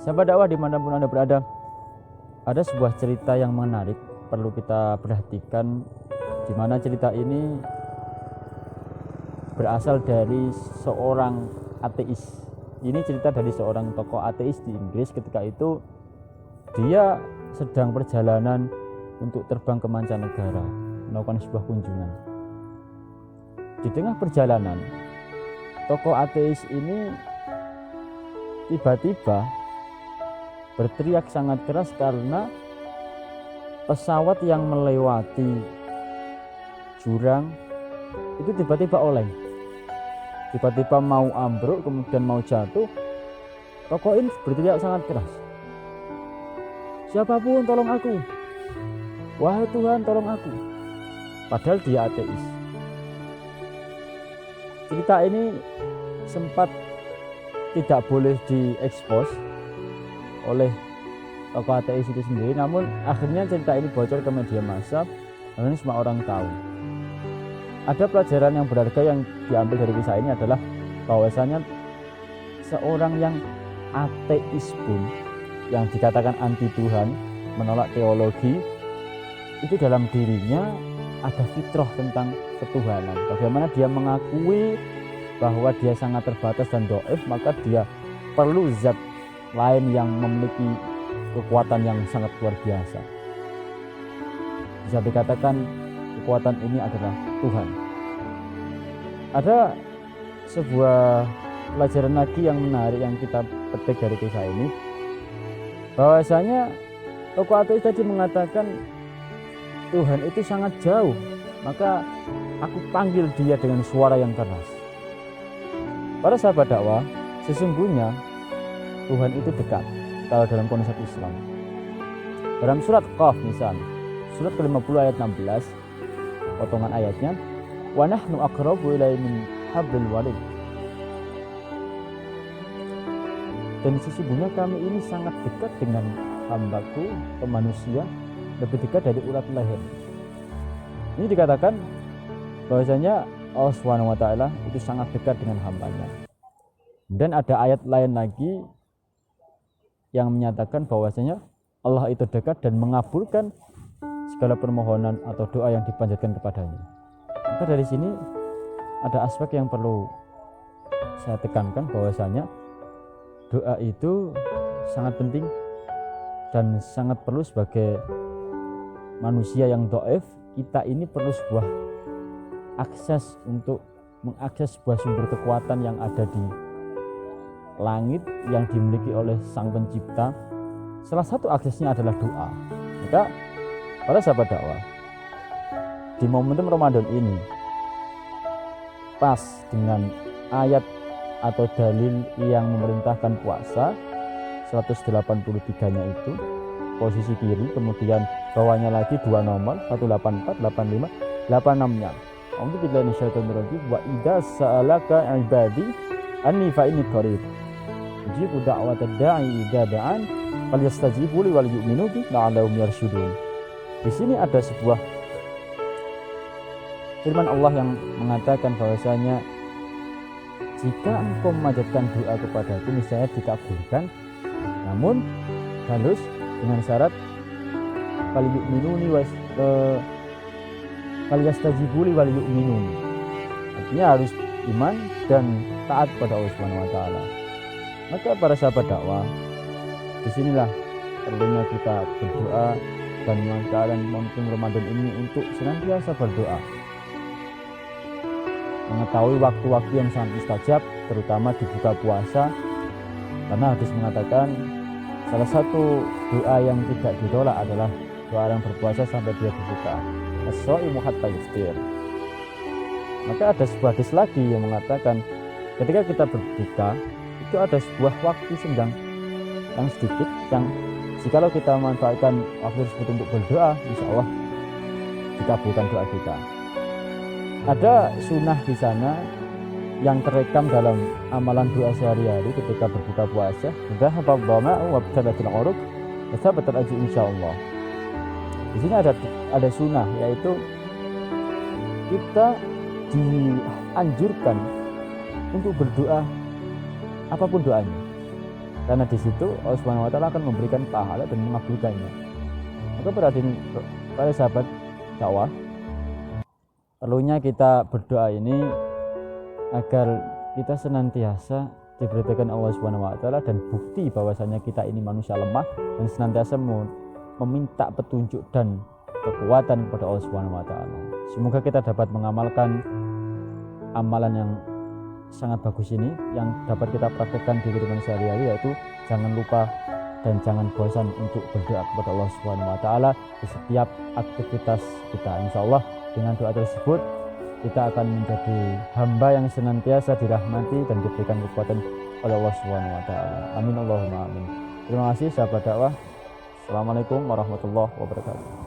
Sahabat dakwah dimanapun Anda berada, ada sebuah cerita yang menarik perlu kita perhatikan, di mana cerita ini berasal dari seorang ateis. Ini cerita dari seorang tokoh ateis di Inggris. Ketika itu dia sedang perjalanan untuk terbang ke mancanegara, melakukan sebuah kunjungan. Di tengah perjalanan, tokoh ateis ini tiba-tiba berteriak sangat keras karena pesawat yang melewati jurang itu tiba-tiba oleng, tiba-tiba mau ambruk, kemudian mau jatuh. Tokoh ini berteriak sangat keras, "Siapapun tolong aku, wahai Tuhan tolong aku." Padahal dia ateis. Cerita ini sempat tidak boleh diekspos oleh tokoh ateis itu sendiri, namun akhirnya cerita ini bocor ke media massa dan semua orang tahu. Ada pelajaran yang berharga yang diambil dari kisah ini adalah bahwasanya seorang yang ateis pun, yang dikatakan anti Tuhan, menolak teologi, itu dalam dirinya ada fitrah tentang ketuhanan. Bagaimana dia mengakui bahwa dia sangat terbatas dan dhaif, maka dia perlu zat lain yang memiliki kekuatan yang sangat luar biasa. Bisa dikatakan kekuatan ini adalah Tuhan. Ada sebuah pelajaran lagi yang menarik yang kita petik dari kisah ini, bahwasanya tokoh ateis tadi mengatakan Tuhan itu sangat jauh, maka aku panggil dia dengan suara yang keras. Para sahabat dakwah, sesungguhnya Tuhan itu dekat kalau dalam konsep Islam. Dalam surat Qaf misal, surat ke-50 ayat 16, potongan ayatnya, "Wa nahnu aqrabu ilaihi min hablil warid." Dan sesungguhnya kami ini sangat dekat dengan hambaku, ke manusia, lebih dekat dari urat leher. Ini dikatakan bahwasanya Allah SWT itu sangat dekat dengan hambanya. Dan ada ayat lain lagi yang menyatakan bahwasanya Allah itu dekat dan mengabulkan segala permohonan atau doa yang dipanjatkan kepadanya. Maka dari sini ada aspek yang perlu saya tekankan, bahwasanya doa itu sangat penting dan sangat perlu. Sebagai manusia yang dhaif, kita ini perlu sebuah akses untuk mengakses sebuah sumber kekuatan yang ada di langit yang dimiliki oleh Sang Pencipta. Salah satu aksesnya adalah doa. Maka para sahabat dakwah, di momentum Ramadan ini pas dengan ayat atau dalil yang memerintahkan puasa 183-nya itu posisi kiri, kemudian bawahnya lagi dua nomor 184, 85, 86-nya. A'udzubillahi minasyaitonir rajim. Wa idza sa'alaka 'ibadi anni fa inni qarib ujibu da'watad da'i idza da'an falyastajibu li wal yu'minu bi la'allahum yarshudun. Di sini ada sebuah firman Allah yang mengatakan bahwasanya jika engkau memanjatkan doa kepadaku, niscaya dikabulkan, namun harus dengan syarat wal yu'minuni falyastajibu li wal yu'minun. Artinya harus iman dan taat pada Allah Subhanahu wa taala. Maka para sahabat dakwah, disinilah perlunya kita berdoa dan memanfaatkan momentum Ramadan ini untuk senantiasa berdoa, mengetahui waktu-waktu yang sangat mustajab, terutama di buka puasa, karena hadis mengatakan salah satu doa yang tidak ditolak adalah doa orang berpuasa sampai dia berbuka, as-shaimu hatta yuftir. Maka ada sebuah hadis lagi yang mengatakan ketika kita berbuka itu ada sebuah waktu senggang yang sedikit, yang jikalau kita memanfaatkan waktu tersebut untuk berdoa, insya Allah dikabulkan doa kita. Ada sunnah di sana yang terekam dalam amalan doa sehari-hari ketika berbuka puasa. Dzahaba dhama'u wa btalatil uruq wa thabatal ajru insyaallah. Di sini ada sunnah, yaitu kita dianjurkan untuk berdoa apapun doanya. karena di situ Allah Subhanahu wa taala akan memberikan pahala dan mengabulkannya. Maka para sahabat dakwah, perlunya kita berdoa ini agar kita senantiasa diberitakan Allah Subhanahu wa taala dan bukti bahwasanya kita ini manusia lemah dan senantiasa meminta petunjuk dan kekuatan kepada Allah Subhanahu wa taala. Semoga kita dapat mengamalkan amalan yang sangat bagus ini yang dapat kita praktekkan di kehidupan sehari-hari, yaitu jangan lupa dan jangan bosan untuk berdoa kepada Allah Subhanahu wa taala di setiap aktivitas kita. Insyaallah dengan doa tersebut kita akan menjadi hamba yang senantiasa dirahmati dan diberikan kekuatan oleh Allah Subhanahu wa taala. Amin Allahumma amin. Terima kasih sahabat dakwah. Assalamualaikum warahmatullahi wabarakatuh.